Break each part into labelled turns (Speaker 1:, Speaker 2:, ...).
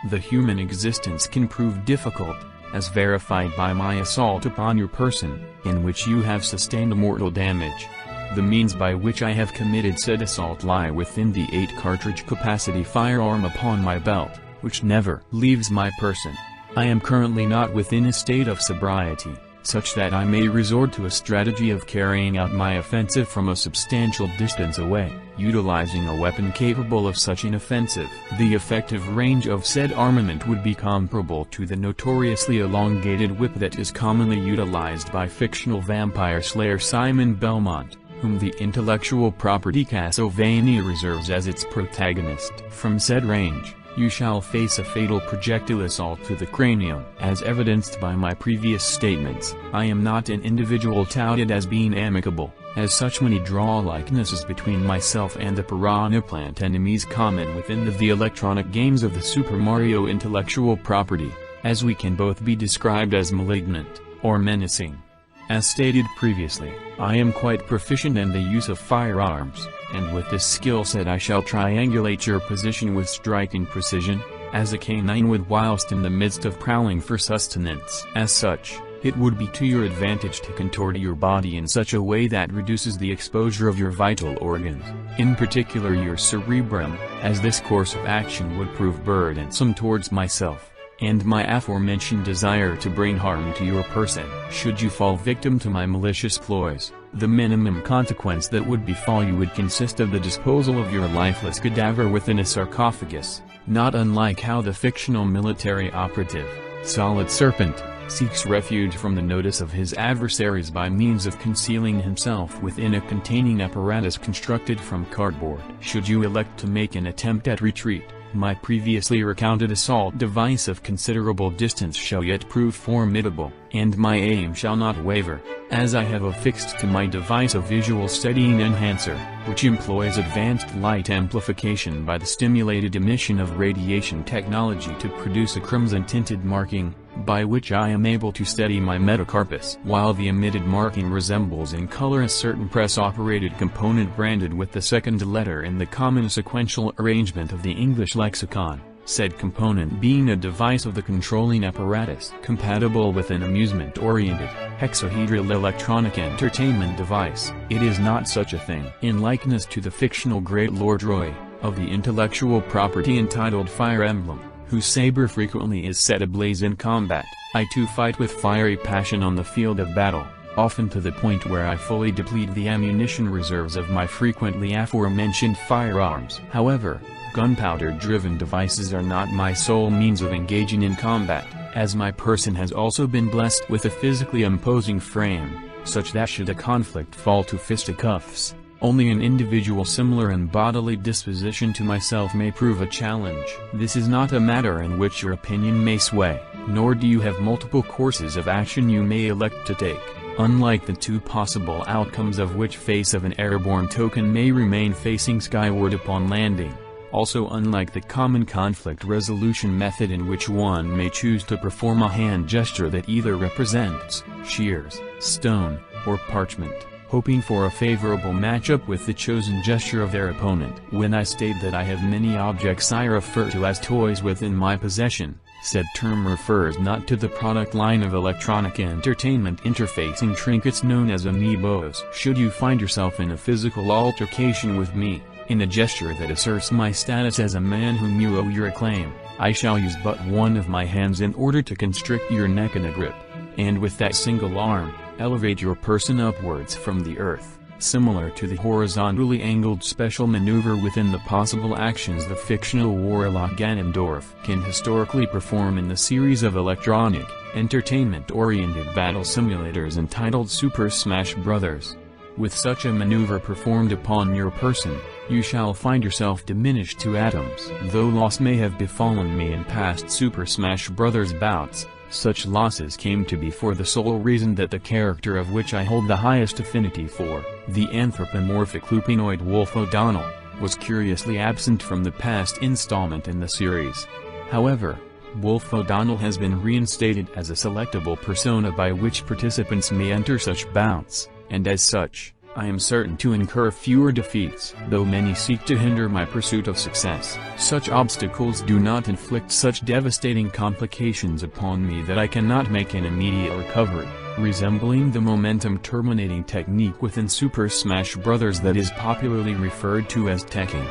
Speaker 1: The human existence can prove difficult, as verified by my assault upon your person, in which you have sustained mortal damage. The means by which I have committed said assault lie within the 8-cartridge capacity firearm upon my belt, which never leaves my person. I am currently not within a state of sobriety, such that I may resort to a strategy of carrying out my offensive from a substantial distance away, utilizing a weapon capable of such an offensive. The effective range of said armament would be comparable to the notoriously elongated whip that is commonly utilized by fictional vampire slayer Simon Belmont, whom the intellectual property Castlevania reserves as its protagonist. From said range, you shall face a fatal projectile assault to the cranium. As evidenced by my previous statements, I am not an individual touted as being amicable, as such many draw likenesses between myself and the piranha plant enemies common within the electronic games of the Super Mario intellectual property, as we can both be described as malignant, or menacing. As stated previously, I am quite proficient in the use of firearms, and with this skill set I shall triangulate your position with striking precision, as a canine would whilst in the midst of prowling for sustenance. As such, it would be to your advantage to contort your body in such a way that reduces the exposure of your vital organs, in particular your cerebrum, as this course of action would prove burdensome towards myself and my aforementioned desire to bring harm to your person. Should you fall victim to my malicious ploys, the minimum consequence that would befall you would consist of the disposal of your lifeless cadaver within a sarcophagus, not unlike how the fictional military operative, Solid Serpent, seeks refuge from the notice of his adversaries by means of concealing himself within a containing apparatus constructed from cardboard. Should you elect to make an attempt at retreat, my previously recounted assault device of considerable distance shall yet prove formidable, and my aim shall not waver, as I have affixed to my device a visual steadying enhancer, which employs advanced light amplification by the stimulated emission of radiation technology to produce a crimson-tinted marking, by which I am able to steady my metacarpus. While the emitted marking resembles in color a certain press-operated component branded with the second letter in the common sequential arrangement of the English lexicon, said component being a device of the controlling apparatus compatible with an amusement-oriented, hexahedral electronic entertainment device. It is not such a thing. In likeness to the fictional Great Lord Roy, of the intellectual property entitled Fire Emblem, whose saber frequently is set ablaze in combat, I too fight with fiery passion on the field of battle, often to the point where I fully deplete the ammunition reserves of my frequently aforementioned firearms. However, gunpowder-driven devices are not my sole means of engaging in combat, as my person has also been blessed with a physically imposing frame, such that should a conflict fall to fisticuffs, only an individual similar in bodily disposition to myself may prove a challenge. This is not a matter in which your opinion may sway, nor do you have multiple courses of action you may elect to take, unlike the two possible outcomes of which face of an airborne token may remain facing skyward upon landing. Also unlike the common conflict resolution method in which one may choose to perform a hand gesture that either represents shears, stone, or parchment, hoping for a favorable matchup with the chosen gesture of their opponent. When I state that I have many objects I refer to as toys within my possession, said term refers not to the product line of electronic entertainment interfacing trinkets known as amiibos. Should you find yourself in a physical altercation with me, in a gesture that asserts my status as a man whom you owe your acclaim, I shall use but one of my hands in order to constrict your neck in a grip, and with that single arm, elevate your person upwards from the earth, similar to the horizontally angled special maneuver within the possible actions the fictional warlock Ganondorf can historically perform in the series of electronic, entertainment-oriented battle simulators entitled Super Smash Bros. With such a maneuver performed upon your person, you shall find yourself diminished to atoms. Though loss may have befallen me in past Super Smash Bros. Bouts, such losses came to be for the sole reason that the character of which I hold the highest affinity for, the anthropomorphic lupinoid Wolf O'Donnell, was curiously absent from the past installment in the series. However, Wolf O'Donnell has been reinstated as a selectable persona by which participants may enter such bouts, and as such, I am certain to incur fewer defeats, though many seek to hinder my pursuit of success. Such obstacles do not inflict such devastating complications upon me that I cannot make an immediate recovery, resembling the momentum terminating technique within Super Smash Bros. That is popularly referred to as Tekking.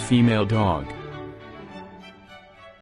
Speaker 1: Female dog.